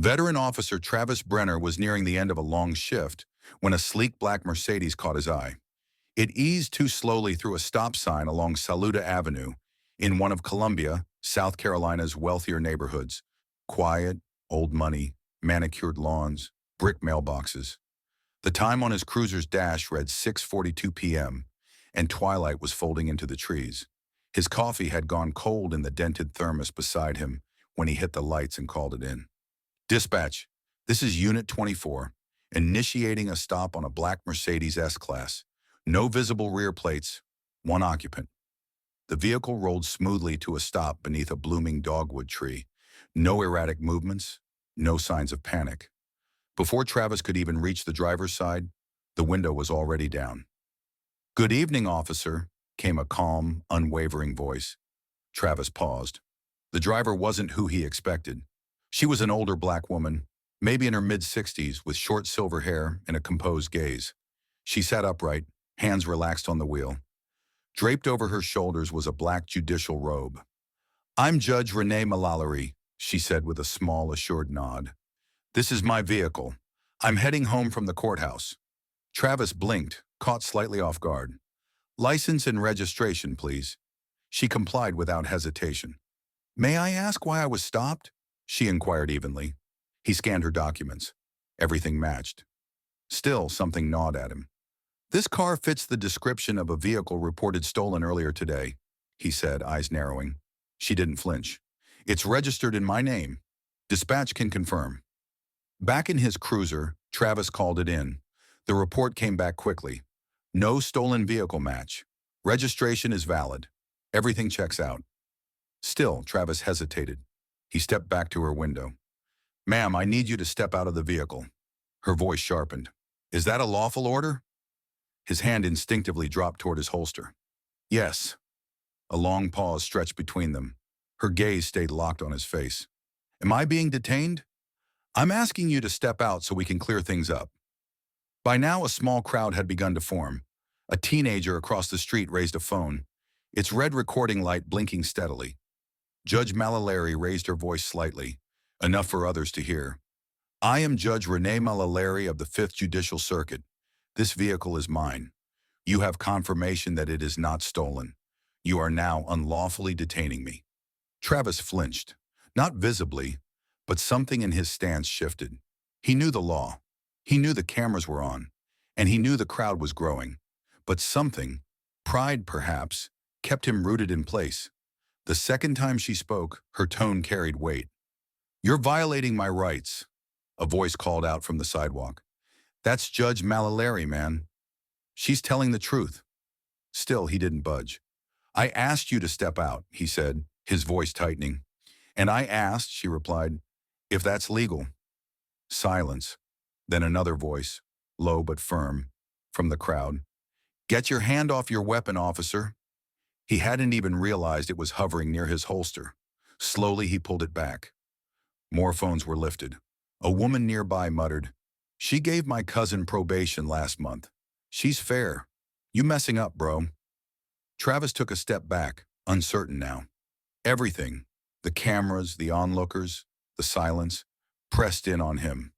Veteran officer Travis Brenner was nearing the end of a long shift when a sleek black Mercedes caught his eye. It eased too slowly through a stop sign along Saluda Avenue in one of Columbia, South Carolina's wealthier neighborhoods. Quiet, old money, manicured lawns, brick mailboxes. The time on his cruiser's dash read 6:42 p.m., and twilight was folding into the trees. His coffee had gone cold in the dented thermos beside him when he hit the lights and called it in. Dispatch, this is Unit 24, initiating a stop on a black Mercedes S-Class. No visible rear plates, one occupant. The vehicle rolled smoothly to a stop beneath a blooming dogwood tree. No erratic movements, no signs of panic. Before Travis could even reach the driver's side, the window was already down. "Good evening, officer," came a calm, unwavering voice. Travis paused. The driver wasn't who he expected. She was an older black woman, maybe in her mid-60s, with short silver hair and a composed gaze. She sat upright, hands relaxed on the wheel. Draped over her shoulders was a black judicial robe. "I'm Judge Renée Mallory," she said with a small, assured nod. "This is my vehicle. I'm heading home from the courthouse." Travis blinked, caught slightly off guard. "License and registration, please." She complied without hesitation. "May I ask why I was stopped?" she inquired evenly. He scanned her documents. Everything matched. Still, something gnawed at him. "This car fits the description of a vehicle reported stolen earlier today," he said, eyes narrowing. She didn't flinch. "It's registered in my name. Dispatch can confirm." Back in his cruiser, Travis called it in. The report came back quickly. "No stolen vehicle match. Registration is valid. Everything checks out." Still, Travis hesitated. He stepped back to her window. "Ma'am, I need you to step out of the vehicle." Her voice sharpened. "Is that a lawful order?" His hand instinctively dropped toward his holster. "Yes." A long pause stretched between them. Her gaze stayed locked on his face. "Am I being detained?" "I'm asking you to step out so we can clear things up." By now, a small crowd had begun to form. A teenager across the street raised a phone, its red recording light blinking steadily. Judge Mallory raised her voice slightly, enough for others to hear. "I am Judge Renée Mallory of the Fifth Judicial Circuit. This vehicle is mine. You have confirmation that it is not stolen. You are now unlawfully detaining me." Travis flinched, not visibly, but something in his stance shifted. He knew the law. He knew the cameras were on, and he knew the crowd was growing. But something, pride perhaps, kept him rooted in place. The second time she spoke, her tone carried weight. "You're violating my rights," a voice called out from the sidewalk. "That's Judge Mallory, man. She's telling the truth." Still, he didn't budge. "I asked you to step out," he said, his voice tightening. "And I asked," she replied, "if that's legal." Silence. Then another voice, low but firm, from the crowd. "Get your hand off your weapon, officer." He hadn't even realized it was hovering near his holster. Slowly, he pulled it back. More phones were lifted. A woman nearby muttered, "She gave my cousin probation last month. She's fair. You messing up, bro." Travis took a step back, uncertain now. Everything, the cameras, the onlookers, the silence, pressed in on him.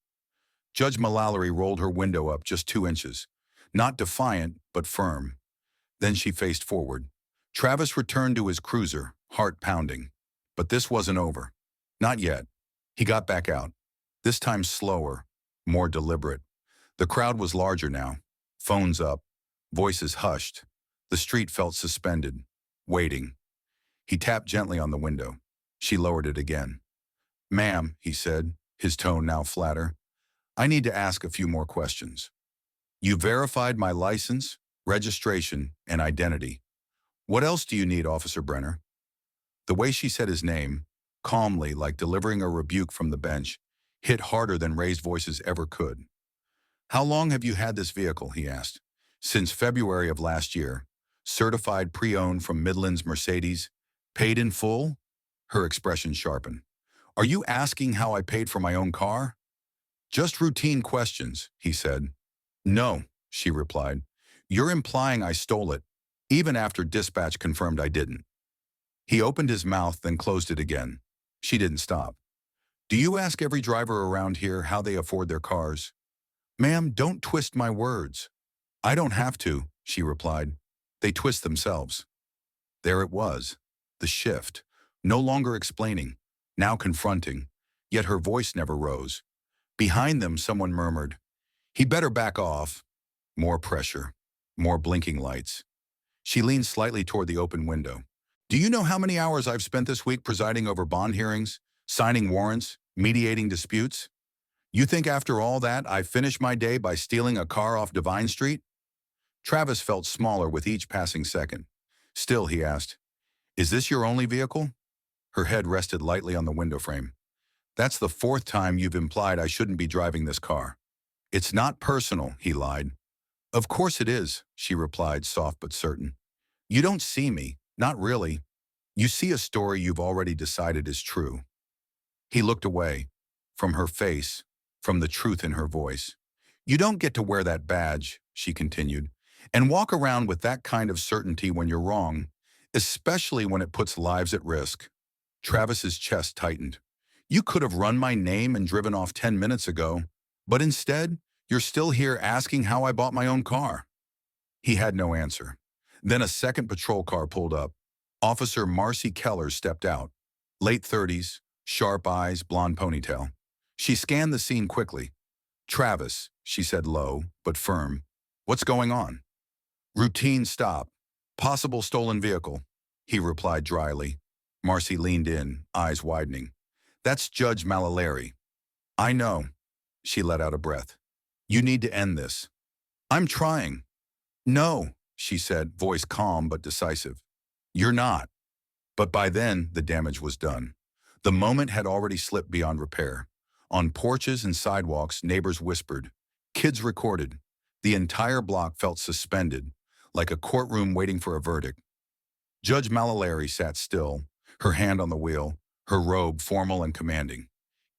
Judge Mallory rolled her window up just 2 inches, not defiant, but firm. Then she faced forward. Travis returned to his cruiser, heart pounding. But this wasn't over. Not yet. He got back out, this time slower, more deliberate. The crowd was larger now, phones up, voices hushed. The street felt suspended, waiting. He tapped gently on the window. She lowered it again. "Ma'am," he said, his tone now flatter, "I need to ask a few more questions. You verified my license, registration, and identity. What else do you need, Officer Brenner?" The way she said his name, calmly, like delivering a rebuke from the bench, hit harder than raised voices ever could. "How long have you had this vehicle?" he asked. "Since February of last year. Certified pre-owned from Midland's Mercedes. Paid in full?" Her expression sharpened. "Are you asking how I paid for my own car?" "Just routine questions," he said. "No," she replied. "You're implying I stole it, even after dispatch confirmed I didn't." He opened his mouth, then closed it again. She didn't stop. Do you ask every driver around here how they afford their cars? Ma'am, don't twist my words. I don't have to, she replied. They twist themselves. There it was. The shift. No longer explaining, now confronting. Yet her voice never rose. Behind them, someone murmured, "He better back off." More pressure. More blinking lights. She leaned slightly toward the open window. Do you know how many hours I've spent this week presiding over bond hearings, signing warrants, mediating disputes? You think after all that, I finished my day by stealing a car off Divine Street? Travis felt smaller with each passing second. Still, he asked, "Is this your only vehicle?" Her head rested lightly on the window frame. "That's the fourth time you've implied I shouldn't be driving this car." "It's not personal," he lied. "Of course it is," she replied, soft but certain. "You don't see me, not really. You see a story you've already decided is true." He looked away, from her face, from the truth in her voice. "You don't get to wear that badge," she continued, "and walk around with that kind of certainty when you're wrong, especially when it puts lives at risk." Travis's chest tightened. "You could have run my name and driven off 10 minutes ago, but instead, you're still here asking how I bought my own car." He had no answer. Then a second patrol car pulled up. Officer Marcy Keller stepped out. Late 30s, sharp eyes, blonde ponytail. She scanned the scene quickly. "Travis," she said low, but firm. "What's going on?" "Routine stop. Possible stolen vehicle," he replied dryly. Marcy leaned in, eyes widening. "That's Judge Mallory." "I know." She let out a breath. "You need to end this." "I'm trying." "No," she said, voice calm but decisive. "You're not." But by then, the damage was done. The moment had already slipped beyond repair. On porches and sidewalks, neighbors whispered. Kids recorded. The entire block felt suspended, like a courtroom waiting for a verdict. Judge Mallory sat still, her hand on the wheel, her robe formal and commanding,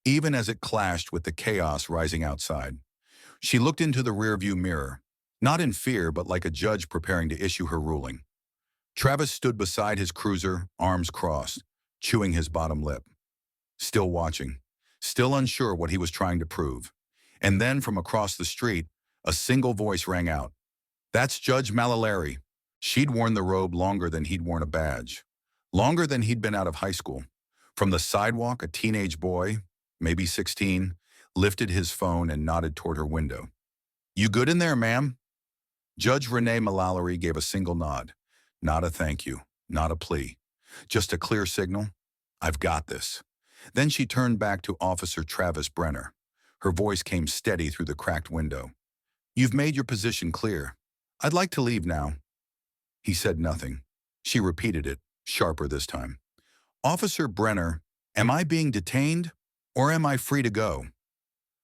even as it clashed with the chaos rising outside. She looked into the rearview mirror, not in fear but like a judge preparing to issue her ruling. Travis stood beside his cruiser, arms crossed, chewing his bottom lip. Still watching, still unsure what he was trying to prove. And then from across the street, a single voice rang out. "That's Judge Mallory." She'd worn the robe longer than he'd worn a badge. Longer than he'd been out of high school. From the sidewalk, a teenage boy, maybe 16, lifted his phone and nodded toward her window. "You good in there, ma'am?" Judge Renée Mallory gave a single nod. Not a thank you, not a plea. Just a clear signal. "I've got this." Then she turned back to Officer Travis Brenner. Her voice came steady through the cracked window. "You've made your position clear. I'd like to leave now." He said nothing. She repeated it, sharper this time. "Officer Brenner, am I being detained, or am I free to go?"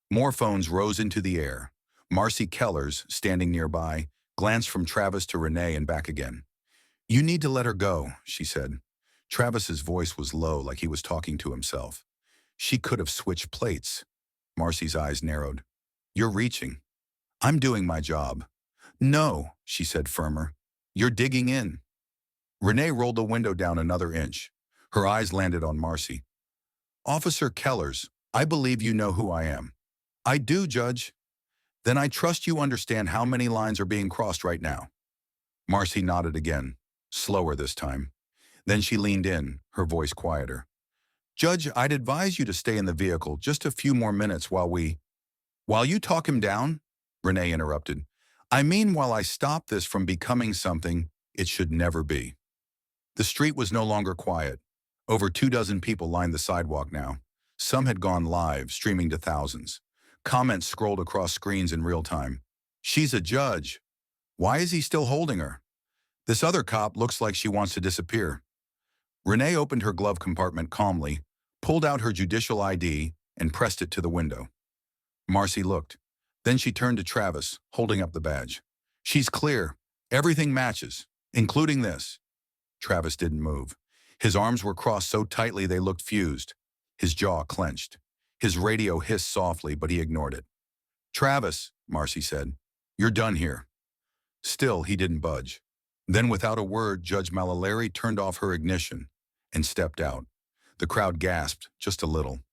More phones rose into the air. Marcy Keller's, standing nearby, glanced from Travis to Renee and back again. "You need to let her go," she said. Travis's voice was low, like he was talking to himself. She could have switched plates. Marcy's eyes narrowed. "You're reaching." "I'm doing my job." "No," she said firmer. "You're digging in." Renee rolled the window down another inch. Her eyes landed on Marcy. "Officer Kellers, I believe you know who I am." "I do, Judge." "Then I trust you understand how many lines are being crossed right now." Marcy nodded again, slower this time. Then she leaned in, her voice quieter. "Judge, I'd advise you to stay in the vehicle just a few more minutes while you talk him down," Renee interrupted. "I mean while I stop this from becoming something it should never be." The street was no longer quiet. Over 24 people lined the sidewalk now. Some had gone live, streaming to thousands. Comments scrolled across screens in real time. "She's a judge. Why is he still holding her? This other cop looks like she wants to disappear." Renee opened her glove compartment calmly, pulled out her judicial ID, and pressed it to the window. Marcy looked. Then she turned to Travis, holding up the badge. "She's clear. Everything matches, including this." Travis didn't move. His arms were crossed so tightly they looked fused. His jaw clenched. His radio hissed softly, but he ignored it. "Travis," Marcy said, "you're done here." Still, he didn't budge. Then, without a word, Judge Mallory turned off her ignition and stepped out. The crowd gasped, just a little.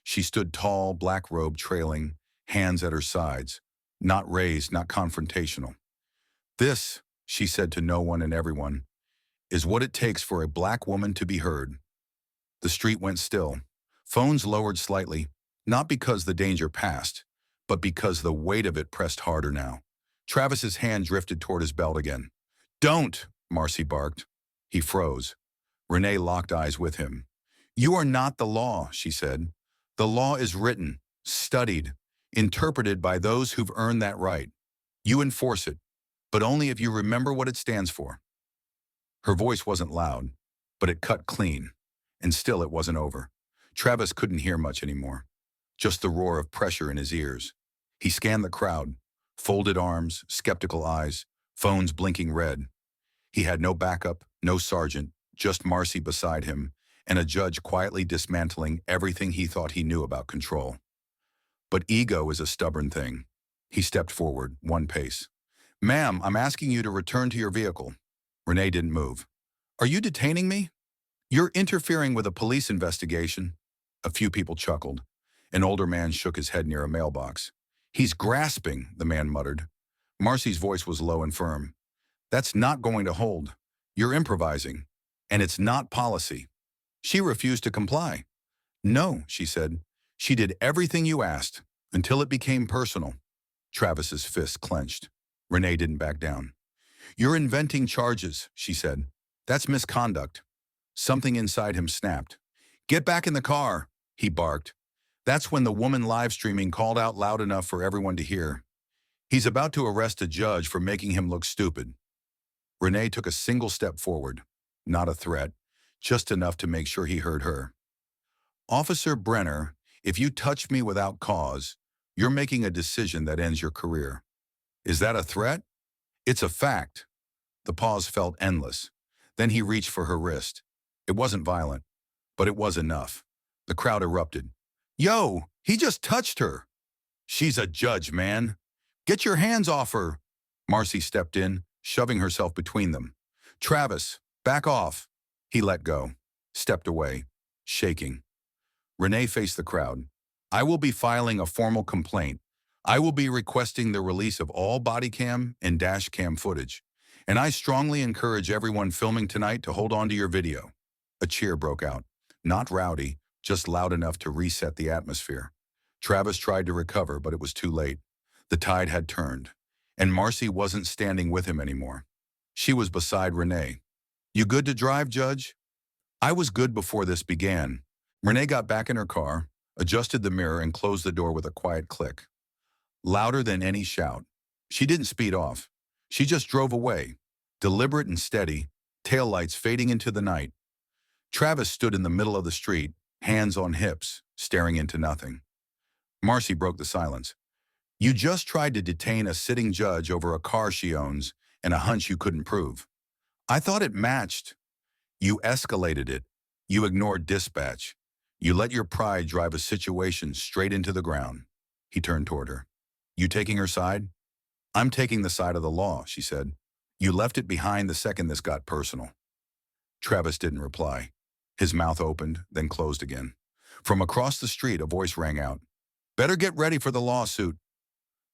She stood tall, black robe trailing, hands at her sides, not raised, not confrontational. This, she said to no one and everyone, is what it takes for a black woman to be heard. The street went still. Phones lowered slightly, not because the danger passed, but because the weight of it pressed harder now. Travis's hand drifted toward his belt again. "Don't!" Marcy barked. He froze. Renee locked eyes with him. "You are not the law," she said. "The law is written, studied, interpreted by those who've earned that right. You enforce it, but only if you remember what it stands for." Her voice wasn't loud, but it cut clean, and still it wasn't over. Travis couldn't hear much anymore, just the roar of pressure in his ears. He scanned the crowd, folded arms, skeptical eyes, phones blinking red. He had no backup, no sergeant, just Marcy beside him, and a judge quietly dismantling everything he thought he knew about control. But ego is a stubborn thing. He stepped forward, one pace. "Ma'am, I'm asking you to return to your vehicle." Renee didn't move. "Are you detaining me?" "You're interfering with a police investigation." A few people chuckled. An older man shook his head near a mailbox. "He's grasping," the man muttered. Marcy's voice was low and firm. "That's not going to hold. You're improvising. And it's not policy." She refused to comply. "No," she said. "She did everything you asked, until it became personal." Travis's fists clenched. Renee didn't back down. "You're inventing charges," she said. "That's misconduct." Something inside him snapped. "Get back in the car," he barked. That's when the woman live streaming called out loud enough for everyone to hear. "He's about to arrest a judge for making him look stupid." Renee took a single step forward. Not a threat, just enough to make sure he heard her. "Officer Brenner, if you touch me without cause, you're making a decision that ends your career." "Is that a threat?" "It's a fact." The pause felt endless. Then he reached for her wrist. It wasn't violent, but it was enough. The crowd erupted. "Yo, he just touched her." "She's a judge, man. Get your hands off her." Marcy stepped in, shoving herself between them. "Travis, back off." He let go, stepped away, shaking. Renee faced the crowd. "I will be filing a formal complaint. I will be requesting the release of all body cam and dash cam footage. And I strongly encourage everyone filming tonight to hold on to your video." A cheer broke out. Not rowdy, just loud enough to reset the atmosphere. Travis tried to recover, but it was too late. The tide had turned, and Marcy wasn't standing with him anymore. She was beside Renee. "You good to drive, Judge?" "I was good before this began." Renee got back in her car, adjusted the mirror, and closed the door with a quiet click. Louder than any shout. She didn't speed off. She just drove away, deliberate and steady, taillights fading into the night. Travis stood in the middle of the street, hands on hips, staring into nothing. Marcy broke the silence. "You just tried to detain a sitting judge over a car she owns and a hunch you couldn't prove. I thought it matched. You escalated it. You ignored dispatch. You let your pride drive a situation straight into the ground." He turned toward her. "You taking her side?" "I'm taking the side of the law," she said. "You left it behind the second this got personal." Travis didn't reply. His mouth opened, then closed again. From across the street, a voice rang out. "Better get ready for the lawsuit."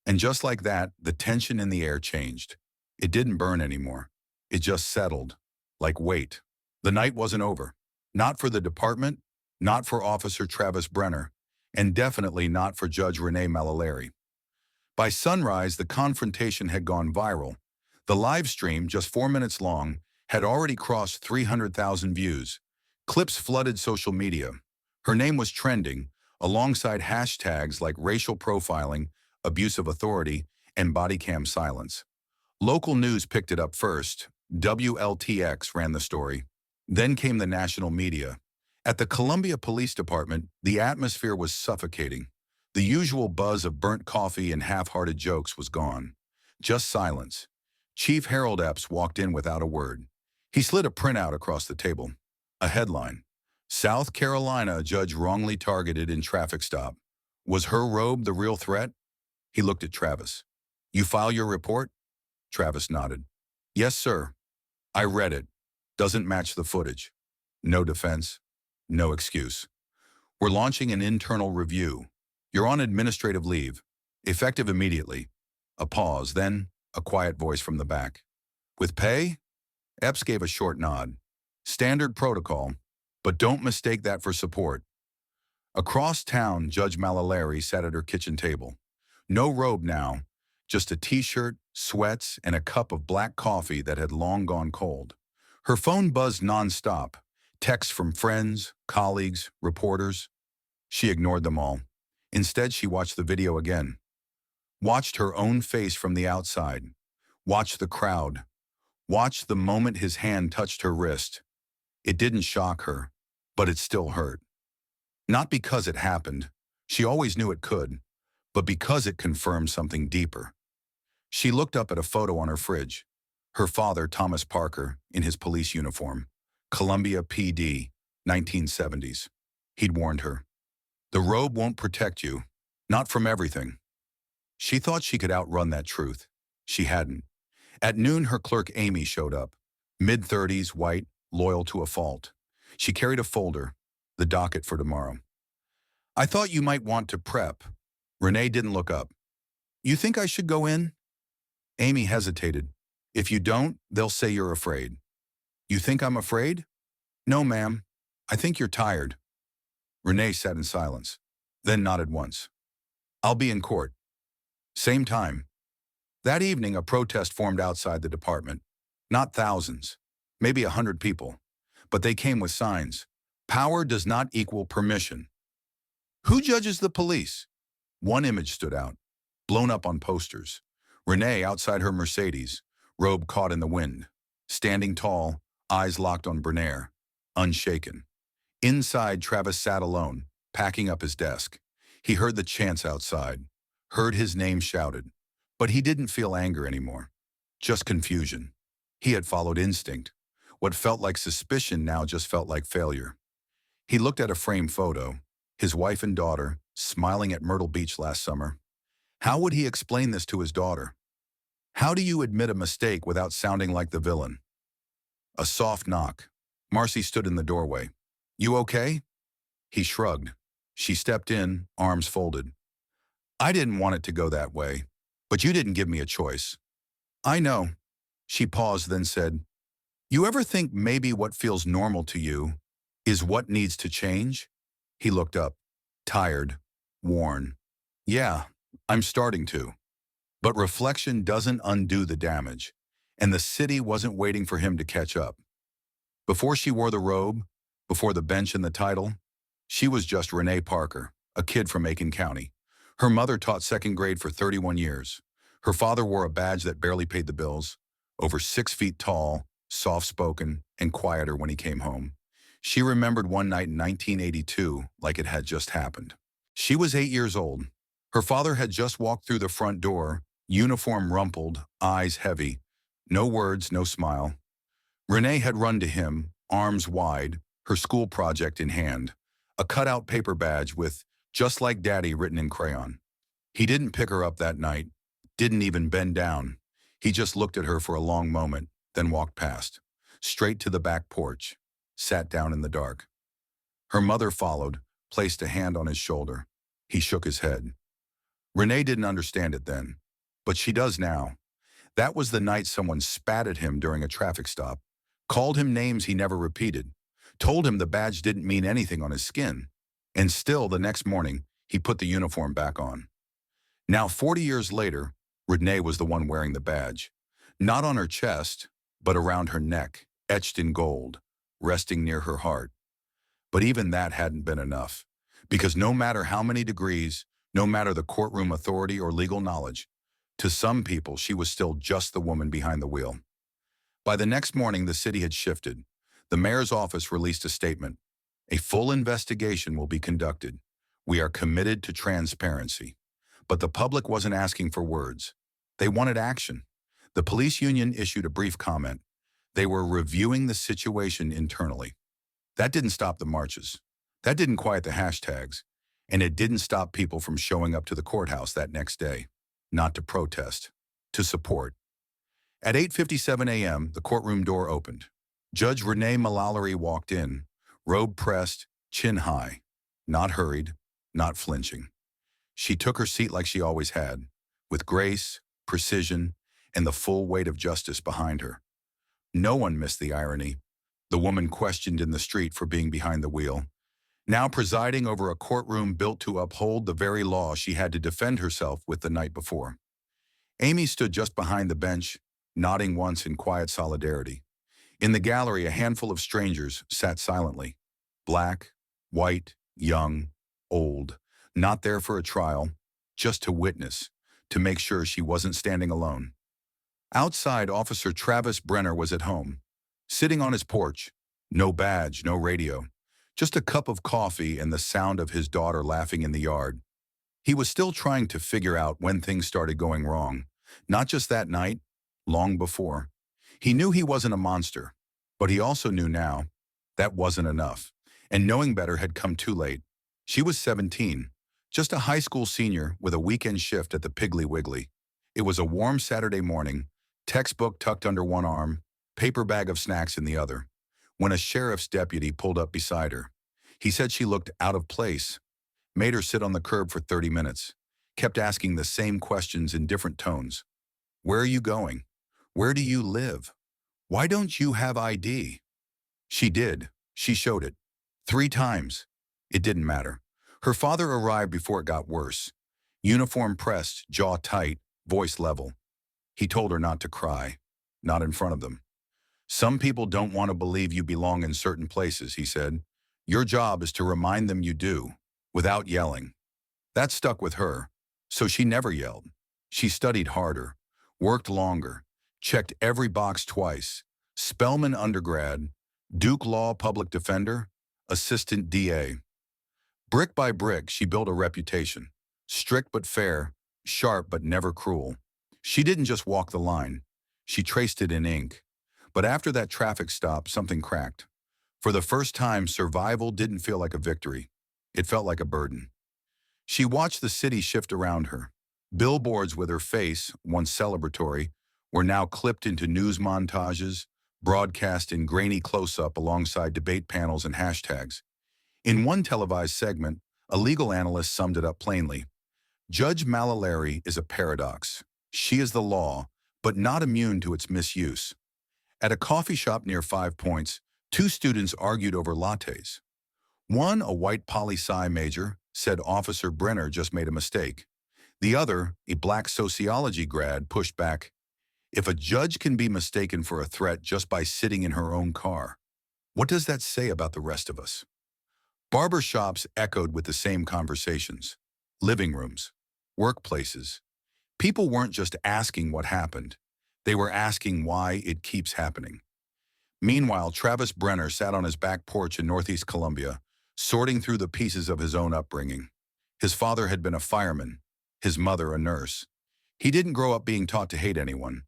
And just like that, the tension in the air changed. It didn't burn anymore. It just settled, like weight. The night wasn't over. Not for the department, not for Officer Travis Brenner, and definitely not for Judge Renée Mallory. By sunrise, the confrontation had gone viral. The live stream, just 4 minutes long, had already crossed 300,000 views. Clips flooded social media. Her name was trending, alongside hashtags like racial profiling, abuse of authority, and body cam silence. Local news picked it up first. WLTX ran the story. Then came the national media. At the Columbia Police Department, the atmosphere was suffocating. The usual buzz of burnt coffee and half-hearted jokes was gone. Just silence. Chief Harold Epps walked in without a word. He slid a printout across the table. A headline. "South Carolina judge wrongly targeted in traffic stop. Was her robe the real threat?" He looked at Travis. "You file your report?" Travis nodded. "Yes, sir. I read it. Doesn't match the footage." No defense. No excuse. We're launching an internal review. You're on administrative leave. Effective immediately. A pause, then a quiet voice from the back. With pay? Epps gave a short nod. Standard protocol, but don't mistake that for support. Across town, Judge Mallory sat at her kitchen table. No robe now, just a t-shirt, sweats, and a cup of black coffee that had long gone cold. Her phone buzzed nonstop. Texts from friends, colleagues, reporters. She ignored them all. Instead, she watched the video again. Watched her own face from the outside. Watched the crowd. Watched the moment his hand touched her wrist. It didn't shock her, but it still hurt. Not because it happened. She always knew it could, but because it confirmed something deeper. She looked up at a photo on her fridge. Her father, Thomas Parker, in his police uniform. Columbia PD, 1970s. He'd warned her. The robe won't protect you, not from everything. She thought she could outrun that truth. She hadn't. At noon, her clerk Amy showed up. Mid-30s, white, loyal to a fault. She carried a folder, the docket for tomorrow. I thought you might want to prep. Renee didn't look up. You think I should go in? Amy hesitated. If you don't, they'll say you're afraid. You think I'm afraid? No, ma'am. I think you're tired. Renee sat in silence, then nodded once. I'll be in court. Same time. That evening, a protest formed outside the department. Not thousands, maybe 100 people, but they came with signs. Power does not equal permission. Who judges the police? One image stood out, blown up on posters. Renee outside her Mercedes, robe caught in the wind, standing tall, eyes locked on Bernier, unshaken. Inside, Travis sat alone, packing up his desk. He heard the chants outside, heard his name shouted, but he didn't feel anger anymore, just confusion. He had followed instinct. What felt like suspicion now just felt like failure. He looked at a framed photo, his wife and daughter, smiling at Myrtle Beach last summer. How would he explain this to his daughter? How do you admit a mistake without sounding like the villain? A soft knock. Marcy stood in the doorway. You okay? He shrugged. She stepped in, arms folded. I didn't want it to go that way, but you didn't give me a choice. I know. She paused, then said, You ever think maybe what feels normal to you is what needs to change? He looked up, tired, worn. Yeah, I'm starting to. But reflection doesn't undo the damage, and the city wasn't waiting for him to catch up. Before she wore the robe, before the bench and the title, she was just Renee Parker, a kid from Macon County. Her mother taught second grade for 31 years. Her father wore a badge that barely paid the bills, over 6 feet tall, soft-spoken, and quieter when he came home. She remembered one night in 1982 like it had just happened. She was 8 years old. Her father had just walked through the front door, uniform rumpled, eyes heavy. No words, no smile. Renee had run to him, arms wide, her school project in hand, a cutout paper badge with "Just like Daddy" written in crayon. He didn't pick her up that night, didn't even bend down. He just looked at her for a long moment, then walked past, straight to the back porch, sat down in the dark. Her mother followed, placed a hand on his shoulder. He shook his head. Renee didn't understand it then, but she does now. That was the night someone spat at him during a traffic stop, called him names he never repeated, told him the badge didn't mean anything on his skin. And still, the next morning, he put the uniform back on. Now, 40 years later, Renee was the one wearing the badge. Not on her chest, but around her neck, etched in gold, resting near her heart. But even that hadn't been enough, because no matter how many degrees, no matter the courtroom authority or legal knowledge, to some people she was still just the woman behind the wheel. By the next morning, the city had shifted. The mayor's office released a statement. A full investigation will be conducted. We are committed to transparency. But the public wasn't asking for words. They wanted action. The police union issued a brief comment. They were reviewing the situation internally. That didn't stop the marches. That didn't quiet the hashtags. And it didn't stop people from showing up to the courthouse that next day. Not to protest, to support. At 8:57 a.m., the courtroom door opened. Judge Renée Mallory walked in, robe pressed, chin high. not hurried, not flinching. She took her seat like she always had, with grace, precision, and the full weight of justice behind her. No one missed the irony. The woman questioned in the street for being behind the wheel, now presiding over a courtroom built to uphold the very law she had to defend herself with the night before. Amy stood just behind the bench, nodding once in quiet solidarity. In the gallery, a handful of strangers sat silently. Black, white, young, old, not there for a trial, just to witness, to make sure she wasn't standing alone. Outside, Officer Travis Brenner was at home, sitting on his porch. No badge, no radio, just a cup of coffee and the sound of his daughter laughing in the yard. He was still trying to figure out when things started going wrong, not just that night, long before. He knew he wasn't a monster, but he also knew now that wasn't enough, and knowing better had come too late. She was 17, just a high school senior with a weekend shift at the Piggly Wiggly. It was a warm Saturday morning, textbook tucked under one arm, paper bag of snacks in the other, when a sheriff's deputy pulled up beside her. He said she looked out of place, made her sit on the curb for 30 minutes, kept asking the same questions in different tones. Where are you going? Where do you live? Why don't you have ID? She did. She showed it. 3 times. It didn't matter. Her father arrived before it got worse. Uniform pressed, jaw tight, voice level. He told her not to cry, not in front of them. Some people don't want to believe you belong in certain places, he said. Your job is to remind them you do, without yelling. That stuck with her, so she never yelled. She studied harder, worked longer, checked every box twice. Spelman undergrad, Duke Law public defender, assistant DA. Brick by brick, she built a reputation. Strict but fair, sharp but never cruel. She didn't just walk the line. She traced it in ink. But after that traffic stop, something cracked. For the first time, survival didn't feel like a victory. It felt like a burden. She watched the city shift around her. Billboards with her face, once celebratory, were now clipped into news montages, broadcast in grainy close-up alongside debate panels and hashtags. In one televised segment, a legal analyst summed it up plainly. Judge Mallory is a paradox. She is the law, but not immune to its misuse. At a coffee shop near 5 Points, 2 students argued over lattes. One, a white poli-sci major, said Officer Brenner just made a mistake. The other, a black sociology grad, pushed back. If a judge can be mistaken for a threat just by sitting in her own car, what does that say about the rest of us? Barber shops echoed with the same conversations. Living rooms, workplaces. People weren't just asking what happened. They were asking why it keeps happening. Meanwhile, Travis Brenner sat on his back porch in Northeast Columbia, sorting through the pieces of his own upbringing. His father had been a fireman, his mother a nurse. He didn't grow up being taught to hate anyone,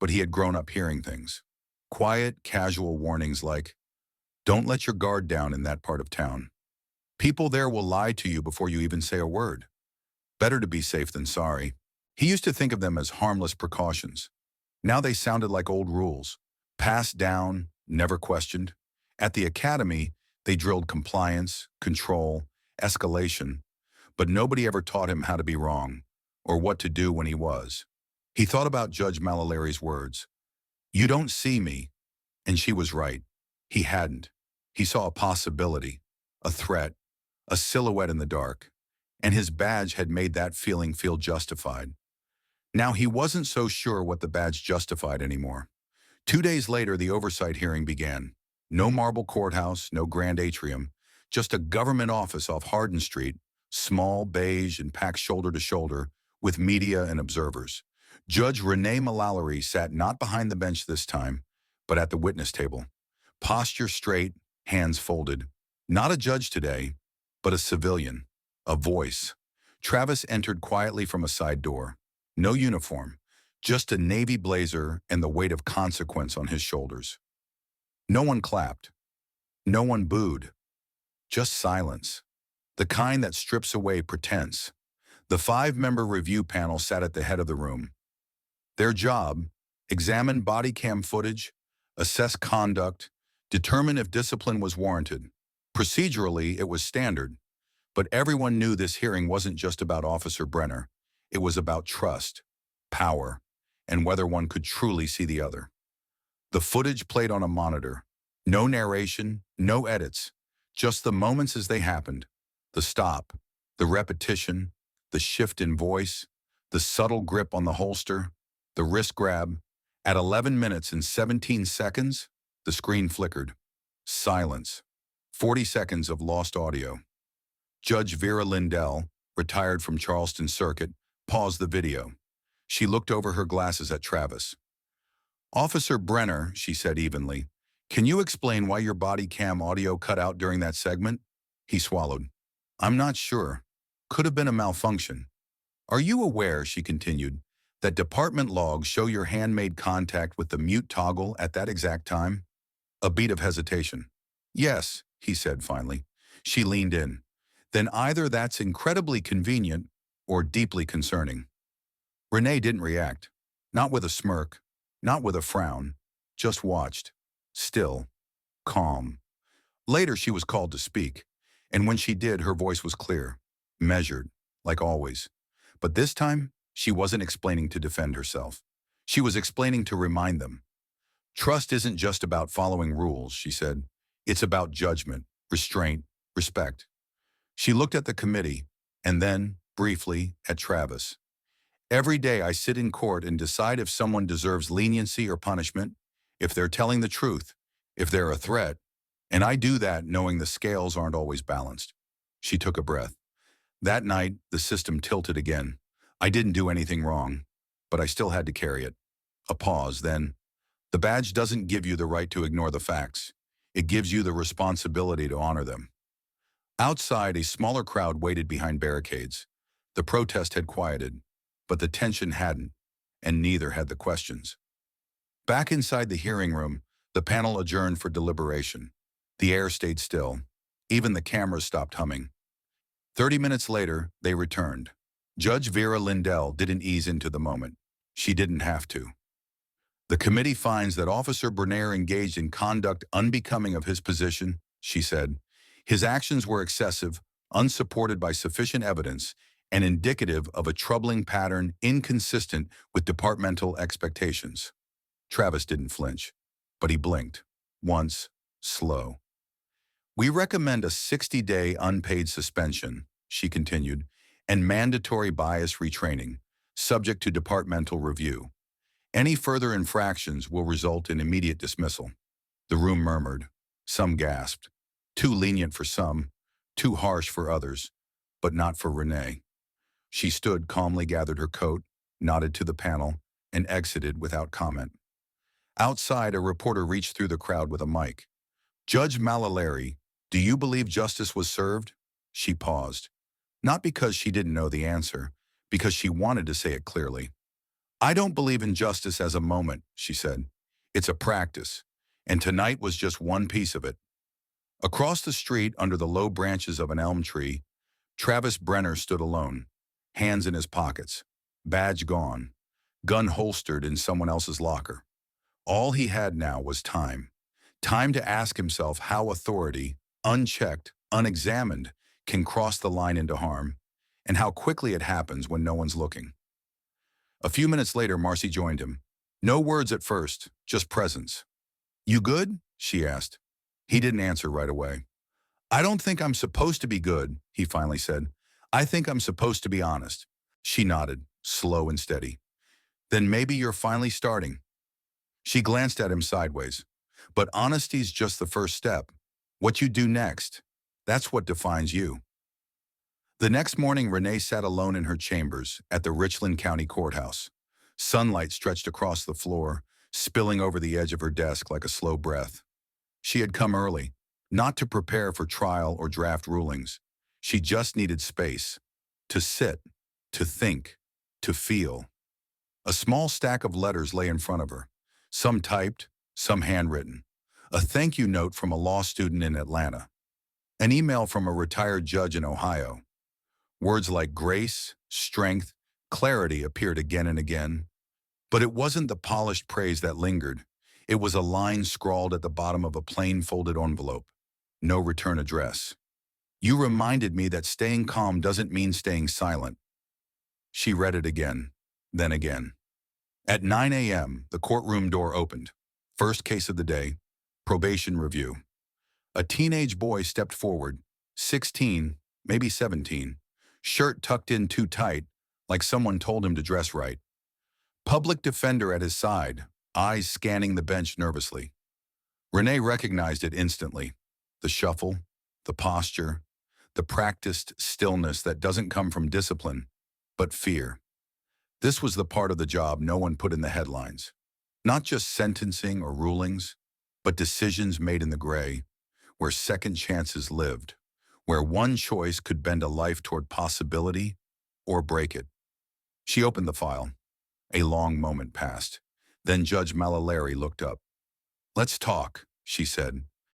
but he had grown up hearing things. Quiet, casual warnings like, don't let your guard down in that part of town. People there will lie to you before you even say a word. Better to be safe than sorry. He used to think of them as harmless precautions. Now they sounded like old rules, passed down, never questioned. At the academy, they drilled compliance, control, escalation, but nobody ever taught him how to be wrong or what to do when he was. He thought about Judge Mallory's words. You don't see me. And she was right. He hadn't. He saw a possibility, a threat, a silhouette in the dark, and his badge had made that feeling feel justified. Now he wasn't so sure what the badge justified anymore. 2 days later, the oversight hearing began. No marble courthouse, no grand atrium, just a government office off Hardin Street, small, beige, and packed shoulder to shoulder with media and observers. Judge Renée Mallory sat not behind the bench this time, but at the witness table. Posture straight, hands folded. Not a judge today, but a civilian, a voice. Travis entered quietly from a side door. No uniform, just a navy blazer and the weight of consequence on his shoulders. No one clapped. No one booed. Just silence. The kind that strips away pretense. The 5-member review panel sat at the head of the room. Their job, examine body cam footage, assess conduct, determine if discipline was warranted. Procedurally, it was standard. But everyone knew this hearing wasn't just about Officer Brenner. It was about trust, power, and whether one could truly see the other. The footage played on a monitor. No narration, no edits, just the moments as they happened. The stop, the repetition, the shift in voice, the subtle grip on the holster, the wrist grab. At 11 minutes and 17 seconds, the screen flickered. Silence. 40 seconds of lost audio. Judge Vera Lindell, retired from Charleston Circuit, paused the video. She looked over her glasses at Travis. "Officer Brenner," she said evenly, "can you explain why your body cam audio cut out during that segment?" He swallowed. "I'm not sure. Could have been a malfunction." "Are you aware," she continued, "that department logs show your hand made contact with the mute toggle at that exact time?" A beat of hesitation. "Yes," he said finally. She leaned in. "Then either that's incredibly convenient or deeply concerning." Renee didn't react. Not with a smirk, not with a frown, just watched. Still, calm. Later she was called to speak, and when she did, her voice was clear, measured, like always. But this time, she wasn't explaining to defend herself. She was explaining to remind them. "Trust isn't just about following rules," she said. "It's about judgment, restraint, respect." She looked at the committee, and then, briefly, at Travis. "Every day I sit in court and decide if someone deserves leniency or punishment, if they're telling the truth, if they're a threat, and I do that knowing the scales aren't always balanced." She took a breath. "That night, the system tilted again. I didn't do anything wrong, but I still had to carry it." A pause, then, "The badge doesn't give you the right to ignore the facts. It gives you the responsibility to honor them." Outside, a smaller crowd waited behind barricades. The protest had quieted, but the tension hadn't, and neither had the questions. Back inside the hearing room, the panel adjourned for deliberation. The air stayed still. Even the cameras stopped humming. 30 minutes later, they returned. Judge Vera Lindell didn't ease into the moment. She didn't have to. "The committee finds that Officer Brenner engaged in conduct unbecoming of his position," she said. "His actions were excessive, unsupported by sufficient evidence, and indicative of a troubling pattern inconsistent with departmental expectations." Travis didn't flinch, but he blinked. Once, slow. "We recommend a 60-day unpaid suspension," she continued, "and mandatory bias retraining, subject to departmental review. Any further infractions will result in immediate dismissal." The room murmured. Some gasped. Too lenient for some, too harsh for others, but not for Renee. She stood, calmly gathered her coat, nodded to the panel, and exited without comment. Outside, a reporter reached through the crowd with a mic. "Judge Mallory, do you believe justice was served?" She paused. Not because she didn't know the answer, because she wanted to say it clearly. "I don't believe in justice as a moment," she said. "It's a practice, and tonight was just one piece of it." Across the street, under the low branches of an elm tree, Travis Brenner stood alone, hands in his pockets, badge gone, gun holstered in someone else's locker. All he had now was time. Time to ask himself how authority, unchecked, unexamined, can cross the line into harm, and how quickly it happens when no one's looking. A few minutes later, Marcy joined him. No words at first, just presence. "You good?" she asked. He didn't answer right away. "I don't think I'm supposed to be good," he finally said. "I think I'm supposed to be honest." She nodded, slow and steady. "Then maybe you're finally starting." She glanced at him sideways. "But honesty's just the first step. What you do next, that's what defines you." The next morning, Renee sat alone in her chambers at the Richland County Courthouse. Sunlight stretched across the floor, spilling over the edge of her desk like a slow breath. She had come early, not to prepare for trial or draft rulings. She just needed space, to sit, to think, to feel. A small stack of letters lay in front of her, some typed, some handwritten. A thank you note from a law student in Atlanta. An email from a retired judge in Ohio. Words like grace, strength, clarity appeared again and again. But it wasn't the polished praise that lingered. It was a line scrawled at the bottom of a plain folded envelope. No return address. You reminded me that staying calm doesn't mean staying silent. She read it again, then again. At 9 a.m., the courtroom door opened. First case of the day, probation review. A teenage boy stepped forward, 16, maybe 17, shirt tucked in too tight, like someone told him to dress right. Public defender at his side, eyes scanning the bench nervously. Renee recognized it instantly. The shuffle, the posture, the practiced stillness that doesn't come from discipline, but fear. This was the part of the job no one put in the headlines. Not just sentencing or rulings, but decisions made in the gray, where second chances lived, where one choice could bend a life toward possibility or break it. She opened the file. A long moment passed. Then Judge Mallory looked up. "Let's talk," she said.